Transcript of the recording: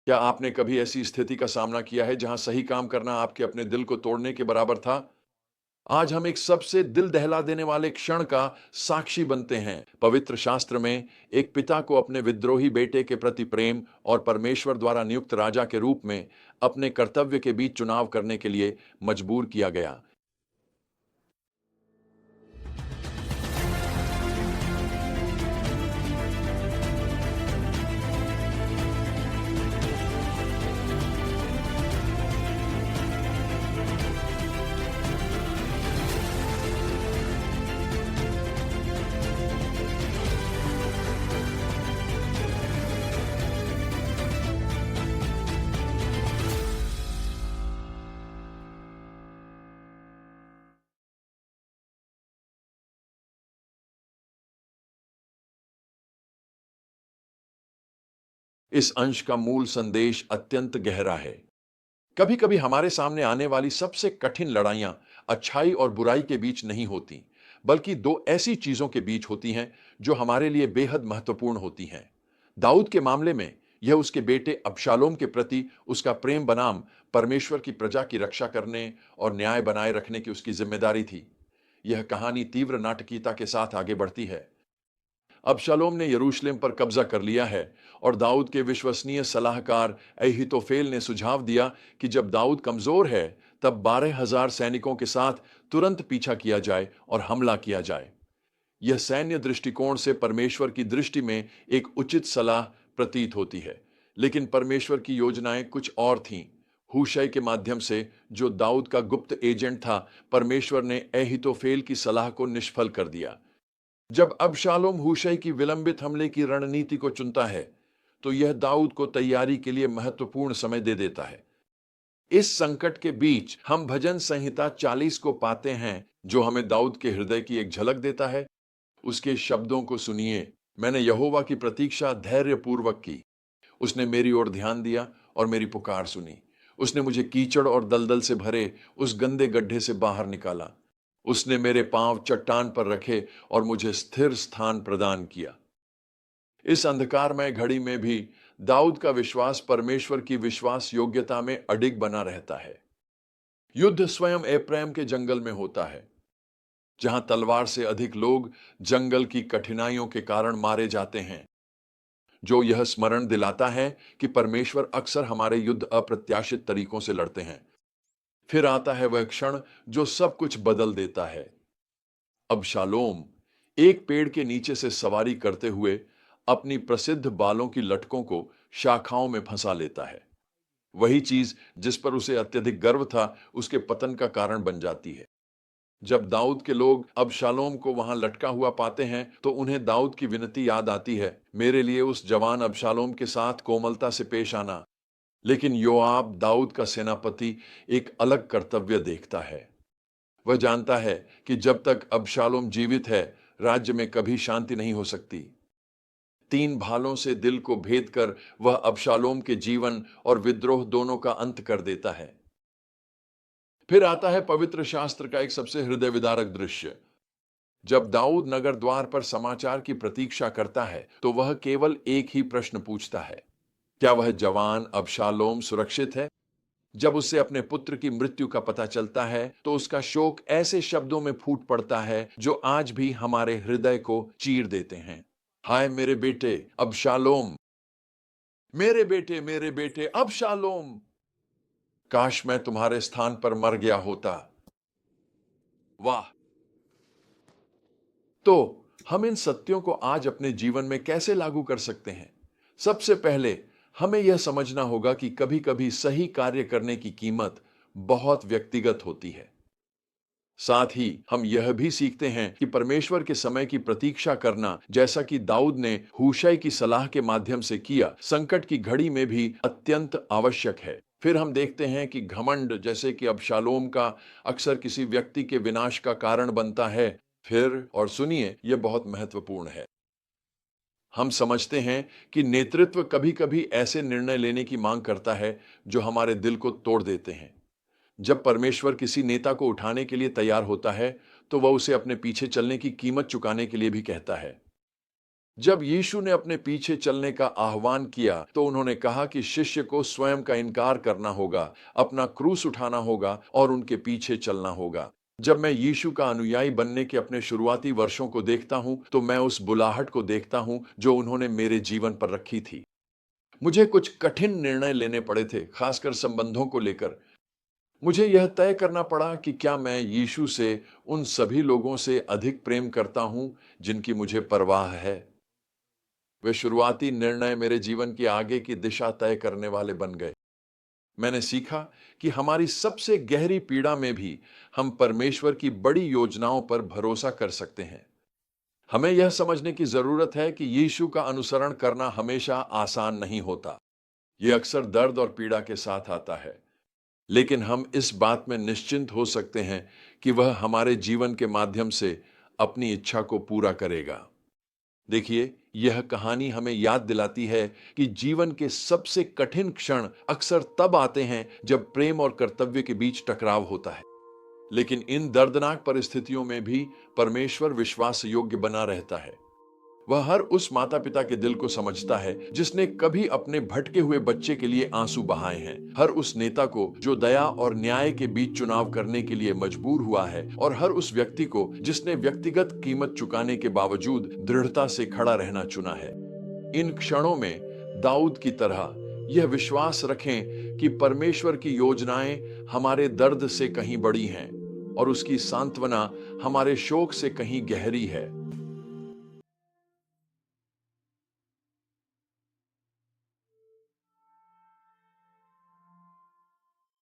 क्या आपने कभी ऐसी स्थिति का सामना किया है जहां सही काम करना आपके अपने दिल को तोड़ने के बराबर था? आज हम एक सबसे दिल दहला देने वाले क्षण का साक्षी बनते हैं। पवित्र शास्त्र में एक पिता को अपने विद्रोही बेटे के प्रति प्रेम और परमेश्वर द्वारा नियुक्त राजा के रूप में अपने कर्तव्य के बीच चुनाव करने के लिए मजबूर किया गया। इस अंश का मूल संदेश अत्यंत गहरा है। कभी कभी हमारे सामने आने वाली सबसे कठिन लड़ाइयां अच्छाई और बुराई के बीच नहीं होती, बल्कि दो ऐसी चीजों के बीच होती हैं जो हमारे लिए बेहद महत्वपूर्ण होती हैं। दाऊद के मामले में यह उसके बेटे अबशालोम के प्रति उसका प्रेम बनाम परमेश्वर की प्रजा की रक्षा करने और न्याय बनाए रखने की उसकी जिम्मेदारी थी। यह कहानी तीव्र नाटकीयता के साथ आगे बढ़ती है। अबशालोम ने यरूशलेम पर कब्जा कर लिया है और दाऊद के विश्वसनीय सलाहकार अहीतोफेल ने सुझाव दिया कि जब दाऊद कमजोर है तब 12,000 सैनिकों के साथ तुरंत पीछा किया जाए और हमला किया जाए। यह सैन्य दृष्टिकोण से परमेश्वर की दृष्टि में एक उचित सलाह प्रतीत होती है, लेकिन परमेश्वर की योजनाएं कुछ और थीं। हूशै के माध्यम से, जो दाऊद का गुप्त एजेंट था, परमेश्वर ने अहीतोफेल की सलाह को निष्फल कर दिया। जब अबशालोम हूशै की विलंबित हमले की रणनीति को चुनता है, तो यह दाऊद को तैयारी के लिए महत्वपूर्ण समय दे देता है। इस संकट के बीच हम भजन संहिता 40 को पाते हैं, जो हमें दाऊद के हृदय की एक झलक देता है। उसके शब्दों को सुनिए। मैंने यहोवा की प्रतीक्षा धैर्यपूर्वक की। उसने मेरी ओर ध्यान दिया और मेरी पुकार सुनी। उसने मुझे कीचड़ और दलदल से भरे उस गंदे गड्ढे से बाहर निकाला। उसने मेरे पांव चट्टान पर रखे और मुझे स्थिर स्थान प्रदान किया। इस अंधकारमय घड़ी में भी दाऊद का विश्वास परमेश्वर की विश्वास योग्यता में अडिग बना रहता है। युद्ध स्वयं एप्रैम के जंगल में होता है, जहां तलवार से अधिक लोग जंगल की कठिनाइयों के कारण मारे जाते हैं, जो यह स्मरण दिलाता है कि परमेश्वर अक्सर हमारे युद्ध अप्रत्याशित तरीकों से लड़ते हैं। फिर आता है वह क्षण जो सब कुछ बदल देता है। अबशालोम एक पेड़ के नीचे से सवारी करते हुए अपनी प्रसिद्ध बालों की लटकों को शाखाओं में फंसा लेता है। वही चीज जिस पर उसे अत्यधिक गर्व था, उसके पतन का कारण बन जाती है। जब दाऊद के लोग अबशालोम को वहां लटका हुआ पाते हैं, तो उन्हें दाऊद की विनती याद आती है, मेरे लिए उस जवान अबशालोम के साथ कोमलता से पेश आना। लेकिन योआब, दाऊद का सेनापति, एक अलग कर्तव्य देखता है। वह जानता है कि जब तक अबशालोम जीवित है, राज्य में कभी शांति नहीं हो सकती। 3 भालों से दिल को भेद कर वह अबशालोम के जीवन और विद्रोह दोनों का अंत कर देता है। फिर आता है पवित्र शास्त्र का एक सबसे हृदय विदारक दृश्य। जब दाऊद नगर द्वार पर समाचार की प्रतीक्षा करता है, तो वह केवल एक ही प्रश्न पूछता है, क्या वह जवान अबशालोम सुरक्षित है? जब उसे अपने पुत्र की मृत्यु का पता चलता है, तो उसका शोक ऐसे शब्दों में फूट पड़ता है जो आज भी हमारे हृदय को चीर देते हैं। हाय मेरे बेटे अबशालोम, मेरे बेटे अबशालोम, काश मैं तुम्हारे स्थान पर मर गया होता। वाह! तो हम इन सत्यों को आज अपने जीवन में कैसे लागू कर सकते हैं? सबसे पहले हमें यह समझना होगा कि कभी-कभी सही कार्य करने की कीमत बहुत व्यक्तिगत होती है। साथ ही हम यह भी सीखते हैं कि परमेश्वर के समय की प्रतीक्षा करना, जैसा कि दाऊद ने हूशै की सलाह के माध्यम से किया, संकट की घड़ी में भी अत्यंत आवश्यक है। फिर हम देखते हैं कि घमंड, जैसे कि अबशालोम का, अक्सर किसी व्यक्ति के विनाश का कारण बनता है। फिर और सुनिए, यह बहुत महत्वपूर्ण है। हम समझते हैं कि नेतृत्व कभी-कभी ऐसे निर्णय लेने की मांग करता है जो हमारे दिल को तोड़ देते हैं। जब परमेश्वर किसी नेता को उठाने के लिए तैयार होता है, तो वह उसे अपने पीछे चलने की कीमत चुकाने के लिए भी कहता है। जब यीशु ने अपने पीछे चलने का आह्वान किया तो उन्होंने कहा कि शिष्य को स्वयं का इनकार करना होगा, अपना क्रूस उठाना होगा और उनके पीछे चलना होगा। जब मैं यीशु का अनुयायी बनने के अपने शुरुआती वर्षों को देखता हूं, तो मैं उस बुलाहट को देखता हूं जो उन्होंने मेरे जीवन पर रखी थी। मुझे कुछ कठिन निर्णय लेने पड़े थे, खासकर संबंधों को लेकर। मुझे यह तय करना पड़ा कि क्या मैं यीशु से, उन सभी लोगों से अधिक प्रेम करता हूं जिनकी मुझे परवाह है। वे शुरुआती निर्णय मेरे जीवन की आगे की दिशा तय करने वाले बन गए। मैंने सीखा कि हमारी सबसे गहरी पीड़ा में भी हम परमेश्वर की बड़ी योजनाओं पर भरोसा कर सकते हैं। हमें यह समझने की जरूरत है कि यीशु का अनुसरण करना हमेशा आसान नहीं होता। यह अक्सर दर्द और पीड़ा के साथ आता है। लेकिन हम इस बात में निश्चिंत हो सकते हैं कि वह हमारे जीवन के माध्यम से अपनी इच्छा को पूरा करेगा। देखिए, यह कहानी हमें याद दिलाती है कि जीवन के सबसे कठिन क्षण अक्सर तब आते हैं जब प्रेम और कर्तव्य के बीच टकराव होता है। लेकिन इन दर्दनाक परिस्थितियों में भी परमेश्वर विश्वास योग्य बना रहता है। वह हर उस माता पिता के दिल को समझता है जिसने कभी अपने भटके हुए बच्चे के लिए आंसू बहाए हैं, हर उस नेता को जो दया और न्याय के बीच चुनाव करने के लिए मजबूर हुआ है, और हर उस व्यक्ति को जिसने व्यक्तिगत कीमत चुकाने के बावजूद दृढ़ता से खड़ा रहना चुना है। इन क्षणों में दाऊद की तरह यह विश्वास रखें कि परमेश्वर की योजनाएं हमारे दर्द से कहीं बड़ी हैं और उसकी सांत्वना हमारे शोक से कहीं गहरी है।